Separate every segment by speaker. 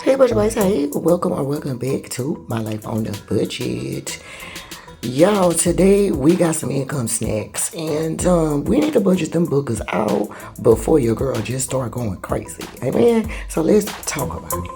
Speaker 1: Hey, budget boys, hey, welcome or welcome back to My Life on the Budget. Y'all, today we got some income snacks, and we need to budget them bookers out before your girl just start going crazy. Amen. So let's talk about it.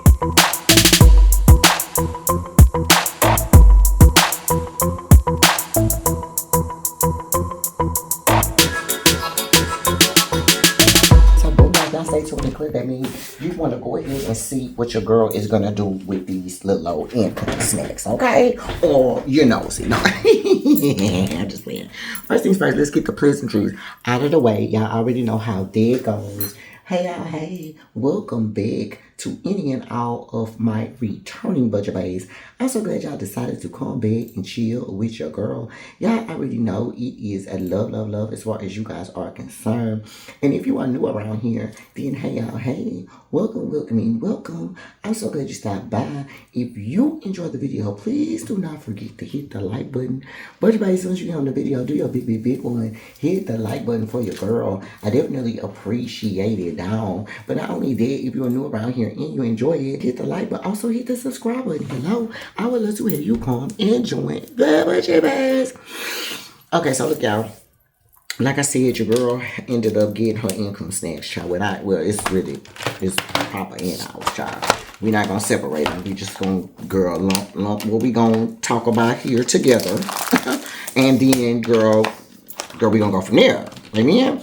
Speaker 1: So boom, y'all stay tuned and click. That means you want to go ahead and see what your girl is gonna do with these little old income snacks, okay? Or your nosy. No, I'm just playing. First things first, let's get the pleasantries out of the way. Y'all already know how that goes. Hey y'all, hey, welcome back to any and all of my returning budget bays. I'm so glad y'all decided to come back and chill with your girl. Y'all already know it is a love as far as you guys are concerned. And if you are new around here, then hey y'all, hey, welcome. I'm so glad you stopped by. If you enjoyed the video, please do not forget to hit the like button. Budget bays, as soon as you get on the video, do your big one. Hit the like button for your girl. I definitely appreciate it down. But not only that, if you're new around here and you enjoy it, hit the like, but also hit the subscribe button. Hello, I would love to have you come and join the budget bays. Okay, so look, y'all. Like I said, your girl ended up getting her income snacks, child. It's proper in ours, child. We're not gonna separate them. We just gonna lump what we gonna talk about here together, and then girl, we gonna go from there. Amen.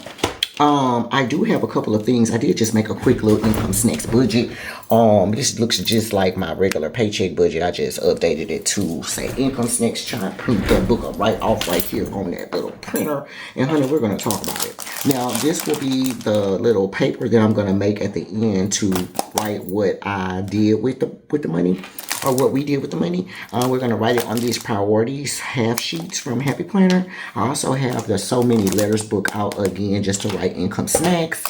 Speaker 1: I do have a couple of things. I did just make a quick little income snacks budget. This looks just like my regular paycheck budget. I just updated it to say income snacks. Try to print that book up right off right here on that little printer. And honey, we're gonna talk about it. Now, this will be the little paper that I'm gonna make at the end to write what I did with the money. Or what we did with the money. We're going to write it on these priorities half sheets from Happy Planner. I also have the So Many Letters book out again just to write income snacks.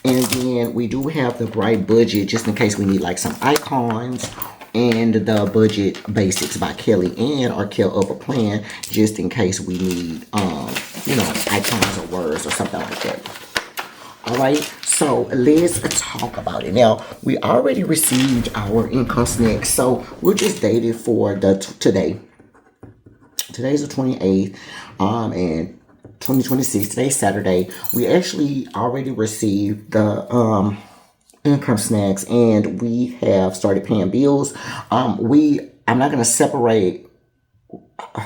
Speaker 1: And then we do have the Bright Budget just in case we need like some icons. And the Budget Basics by Kelly Ann or Kel Upper Plan just in case we need, icons or words or something like that. All right, so let's talk about it. Now, we already received our income snacks, so we're just dated for today. Today's the 28th, and 2026. Today's Saturday. We actually already received the income snacks, and we have started paying bills. I'm not gonna separate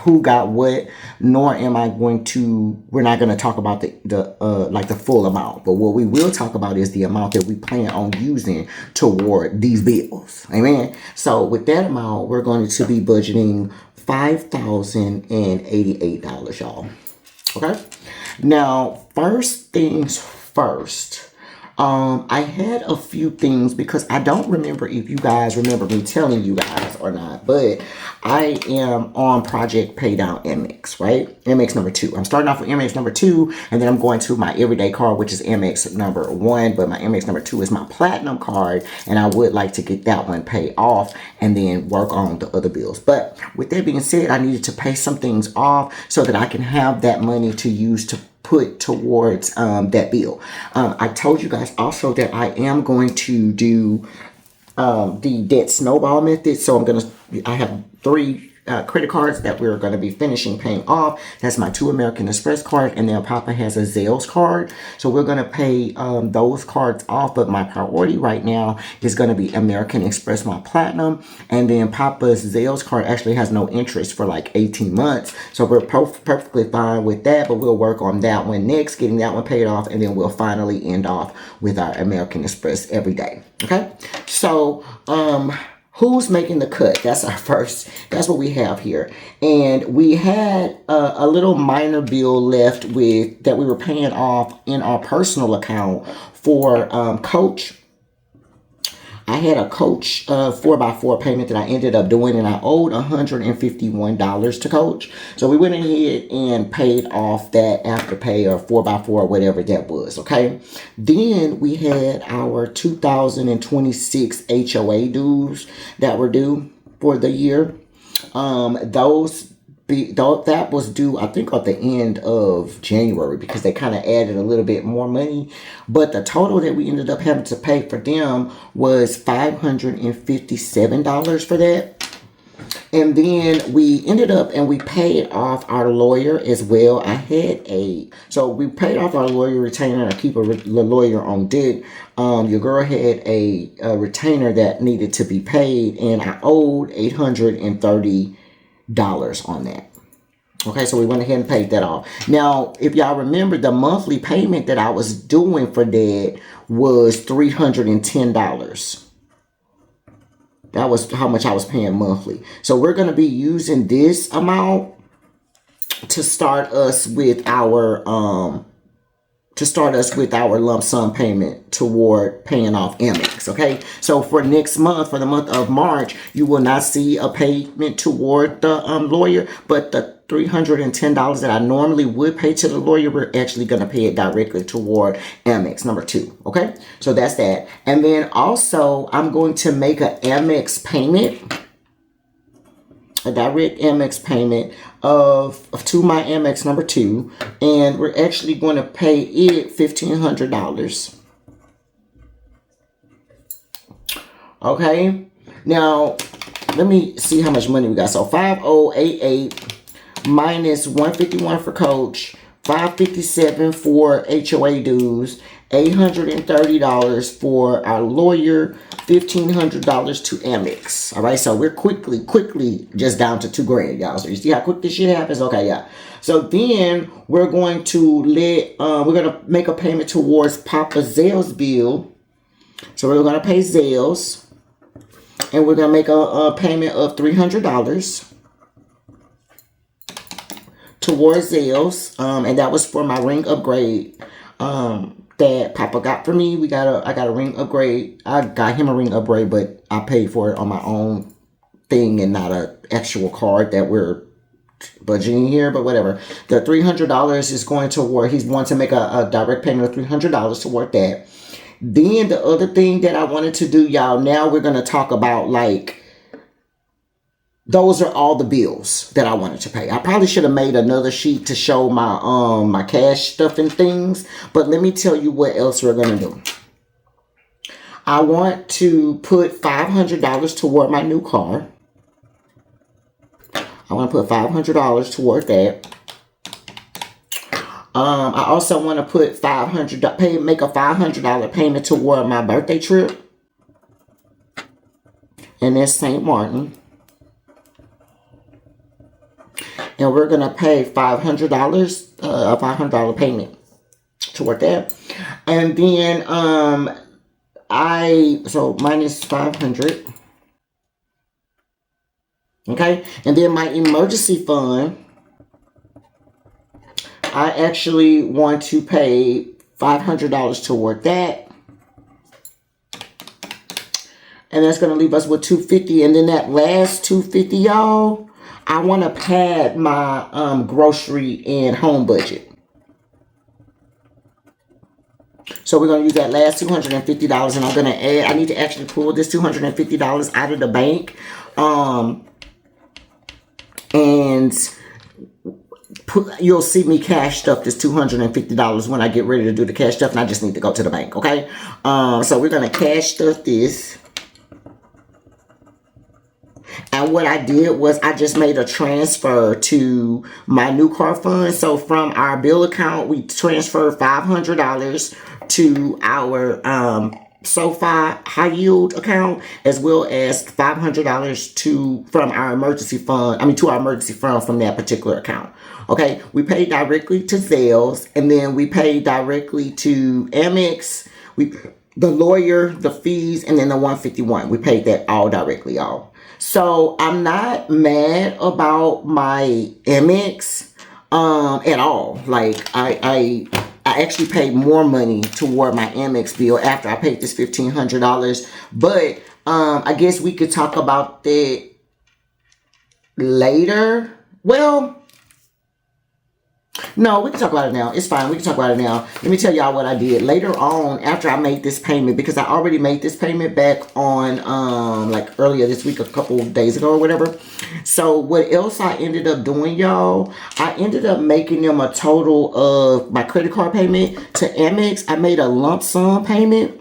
Speaker 1: who got what, nor am I going to, we're not going to talk about the full amount, but what we will talk about is the amount that we plan on using toward these bills. Amen. So with that amount, we're going to be budgeting $5,088, y'all. Okay. Now, first things first. I had a few things because I don't remember if you guys remember me telling you guys or not, but I am on Project Paydown MX, right? MX number 2. I'm starting off with MX number 2, and then I'm going to my everyday card, which is MX number 1, but my MX number 2 is my platinum card, and I would like to get that one paid off and then work on the other bills. But with that being said, I needed to pay some things off so that I can have that money to use to put towards that bill. I told you guys also that I am going to do the debt snowball method. So I have 3 credit cards that we're going to be finishing paying off. That's my 2 American Express card, and then Papa has a Zales card. So we're going to pay those cards off, but my priority right now is going to be American Express, my platinum, and then Papa's Zales card actually has no interest for like 18 months. So we're perfectly fine with that, but we'll work on that one next, getting that one paid off, and then we'll finally end off with our American Express every day. Okay? So, who's making the cut? That's that's what we have here. And we had a little minor bill left that we were paying off in our personal account for Coach. I had a Coach 4x4 payment that I ended up doing, and I owed $151 to Coach. So we went ahead and paid off that Afterpay or 4x4, whatever that was, okay? Then we had our 2026 HOA dues that were due for the year. Those that was due, I think, at the end of January, because they kind of added a little bit more money. But the total that we ended up having to pay for them was $557 for that. And then we ended up and we paid off our lawyer as well. So we paid off our lawyer retainer. I keep the lawyer on deck. Your girl had a retainer that needed to be paid, and I owed $830 on that. Okay, so we went ahead and paid that off. Now, if y'all remember, the monthly payment that I was doing for that was $310. That was how much I was paying monthly. So we're going to be using this amount to start us with our lump sum payment toward paying off Amex. Okay, so for next month, for the month of March, you will not see a payment toward the lawyer, but the $310 that I normally would pay to the lawyer, we're actually going to pay it directly toward Amex number 2. Okay, so that's that. And then also, I'm going to make an Amex payment, a direct Amex payment to my Amex number 2, and we're actually going to pay it $1,500. Okay, now let me see how much money we got. So 5088 minus 151 for coach, 557 for HOA dues, $830 for our lawyer, $1,500 to Amex. All right, so we're quickly just down to $2,000, y'all. So you see how quick this shit happens? Okay, yeah. So then we're going to make a payment towards Papa Zell's bill. So we're going to pay Zell's, and we're going to make a payment of $300 towards Zell's, and that was for my ring upgrade that Papa got for me. I got a ring upgrade. I got him a ring upgrade, but I paid for it on my own thing and not an actual card that we're budgeting here, but whatever. The $300 is going toward, he's wanting to make a direct payment of $300 toward that. Then the other thing that I wanted to do, y'all, now we're going to talk about, like, those are all the bills that I wanted to pay. I probably should have made another sheet to show my my cash stuff and things. But let me tell you what else we're going to do. I want to put $500 toward my new car. I want to put $500 toward that. I also want to put make a $500 payment toward my birthday trip. And that's St. Martin. And we're going to pay $500, a $500 payment toward that. And then, so minus 500. Okay. And then my emergency fund, I actually want to pay $500 toward that. And that's going to leave us with $250. And then that last $250, y'all, I want to pad my grocery and home budget. So we're going to use that last $250, and I'm going to add, I need to actually pull this $250 out of the bank. And you'll see me cash stuff this $250 when I get ready to do the cash stuff, and I just need to go to the bank, okay? So we're going to cash stuff this. And what I did was I just made a transfer to my new car fund. So from our bill account, we transferred $500 to our SoFi high yield account, as well as $500 from our emergency fund. To our emergency fund from that particular account. Okay, we paid directly to Zell's, and then we paid directly to Amex. The lawyer, the fees, and then the $151. We paid that all directly, y'all. So I'm not mad about my Amex at all. Like I actually paid more money toward my Amex bill after I paid this $1,500. But I guess we could talk about that later. Well, No, we can talk about it now. It's fine. We can talk about it now. Let me tell y'all what I did. Later on, after I made this payment, because I already made this payment back on, like earlier this week, a couple days ago or whatever. So what else I ended up doing, y'all? I ended up making them a total of my credit card payment to Amex. I made a lump sum payment.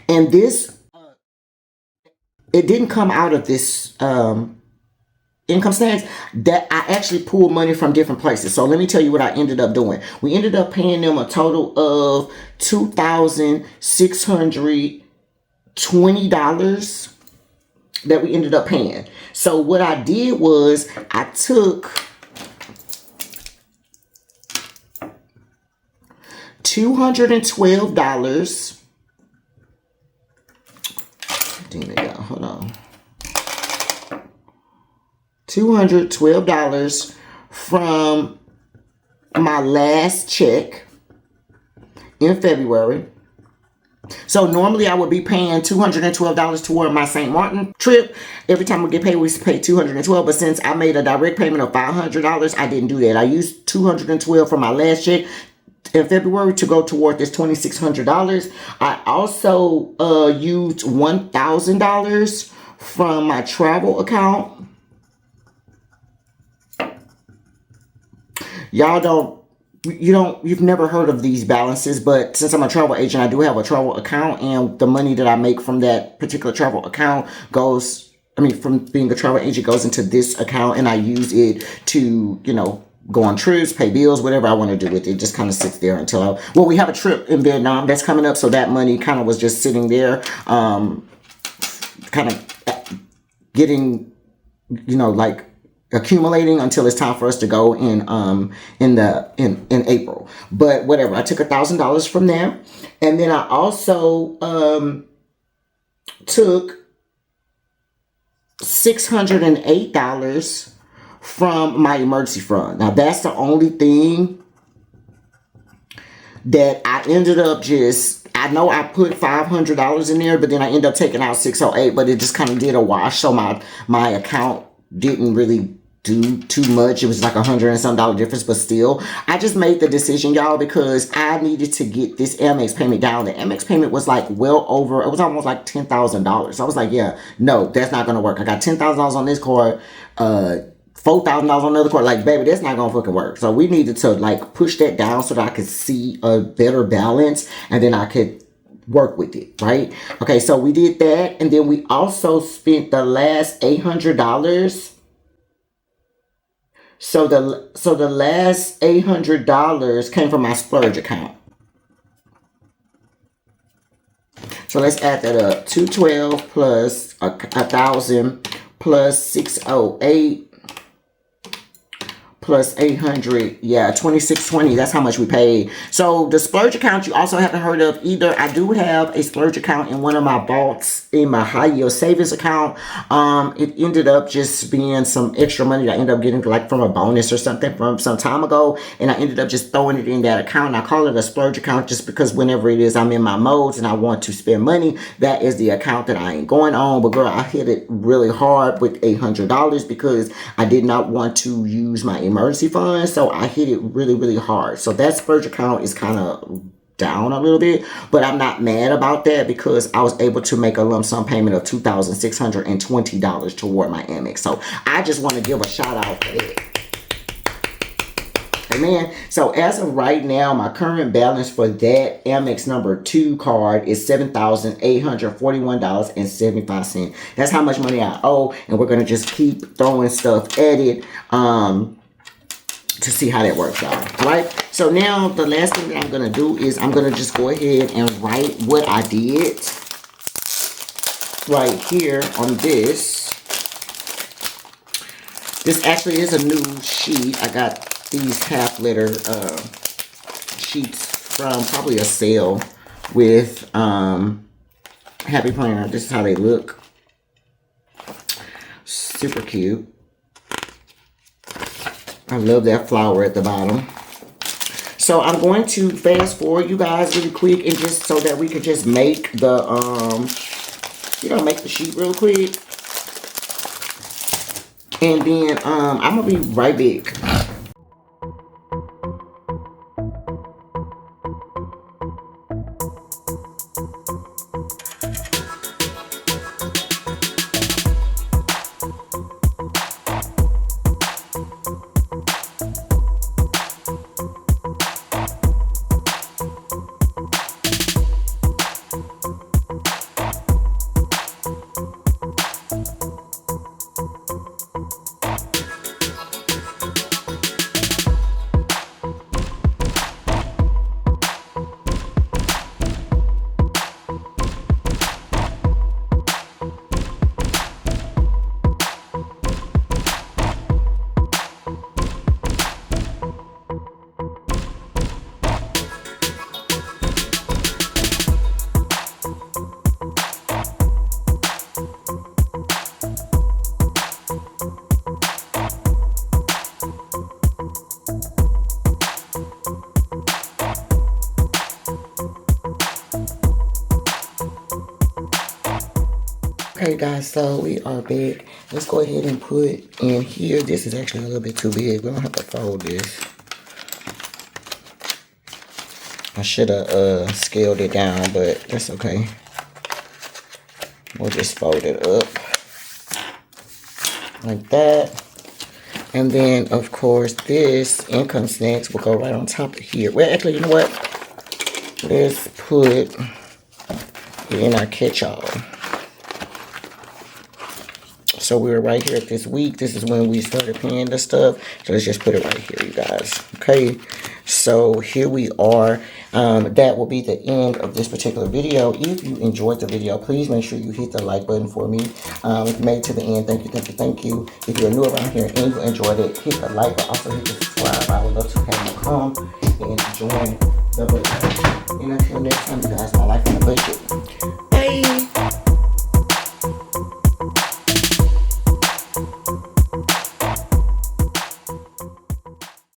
Speaker 1: And this, it didn't come out of this, income snacks, that I actually pulled money from different places. So let me tell you what I ended up doing. We ended up paying them a total of $2,620 that we ended up paying. So what I did was I took $212. Damn it, y'all. Hold on. $212 from my last check in February. So normally I would be paying $212 toward my St. Martin trip. Every time we get paid, we pay $212. But since I made a direct payment of $500, I didn't do that. I used $212 from my last check in February to go toward this $2,600. I also used $1,000 from my travel account. You've never heard of these balances, but since I'm a travel agent, I do have a travel account, and the money that I make from that particular travel account goes, from being a travel agent, goes into this account, and I use it to, go on trips, pay bills, whatever I want to do with it. It just kind of sits there until we have a trip in Vietnam that's coming up, so that money kind of was just sitting there, kind of getting, like, accumulating until it's time for us to go in April. But whatever, I took $1,000 from there, and then I also took $608 from my emergency fund. Now that's the only thing that I ended up I know I put $500 in there, but then I ended up taking out $608, but it just kind of did a wash, so my account didn't really do too much. It was like $100 and some difference, but still, I just made the decision, y'all, because I needed to get this Amex payment down. The Amex payment was like it was almost like $10,000. So I was like, yeah, no, that's not gonna work. I got $10,000 on this card, $4,000 on another card. Like, baby, that's not gonna fucking work. So we needed to like push that down so that I could see a better balance, and then I could work with it, right? Okay, so we did that, and then we also spent the last $800. So the last $800 came from my splurge account. So let's add that up. 212 plus 1,000 plus 608 plus 800, yeah, 2620. That's how much we paid. So the splurge account, you also haven't heard of either. I do have a splurge account in one of my vaults in my high yield savings account. It ended up just being some extra money that I ended up getting like from a bonus or something from some time ago, and I ended up just throwing it in that account. And I call it a splurge account just because whenever it is I'm in my modes and I want to spend money, that is the account that I ain't going on. But girl, I hit it really hard with $800 because I did not want to use my emergency fund, so I hit it really, really hard. So that splurge account is kind of down a little bit, but I'm not mad about that because I was able to make a lump sum payment of $2,620 toward my Amex. So I just want to give a shout out for that. Amen. So as of right now, my current balance for that Amex number 2 card is $7,841.75. That's how much money I owe, and we're gonna just keep throwing stuff at it to see how that works out. All right. So now the last thing that I'm gonna do is I'm gonna just go ahead and write what I did right here on this. This actually is a new sheet. I got these half-letter sheets from probably a sale with Happy Planner. This is how they look. Super cute. I love that flower at the bottom. So I'm going to fast forward you guys really quick, and just so that we could just make the make the sheet real quick. And then I'm gonna be right back. Okay, guys, so we are back. Let's go ahead and put in here. This is actually a little bit too big. We're gonna have to fold this. I should have scaled it down, but that's okay. We'll just fold it up like that. And then, of course, this Income Snacks will go right on top of here. Well, actually, you know what? Let's put it in our catch-all. So we're right here at this week. This is when we started paying the stuff. So let's just put it right here, you guys. Okay. So here we are. That will be the end of this particular video. If you enjoyed the video, please make sure you hit the like button for me. If you made it to the end, thank you, thank you, thank you. If you're new around here and you enjoyed it, hit the like, but also hit the subscribe. I would love to have you come and join the budget. And until next time, you guys, my life on a budget.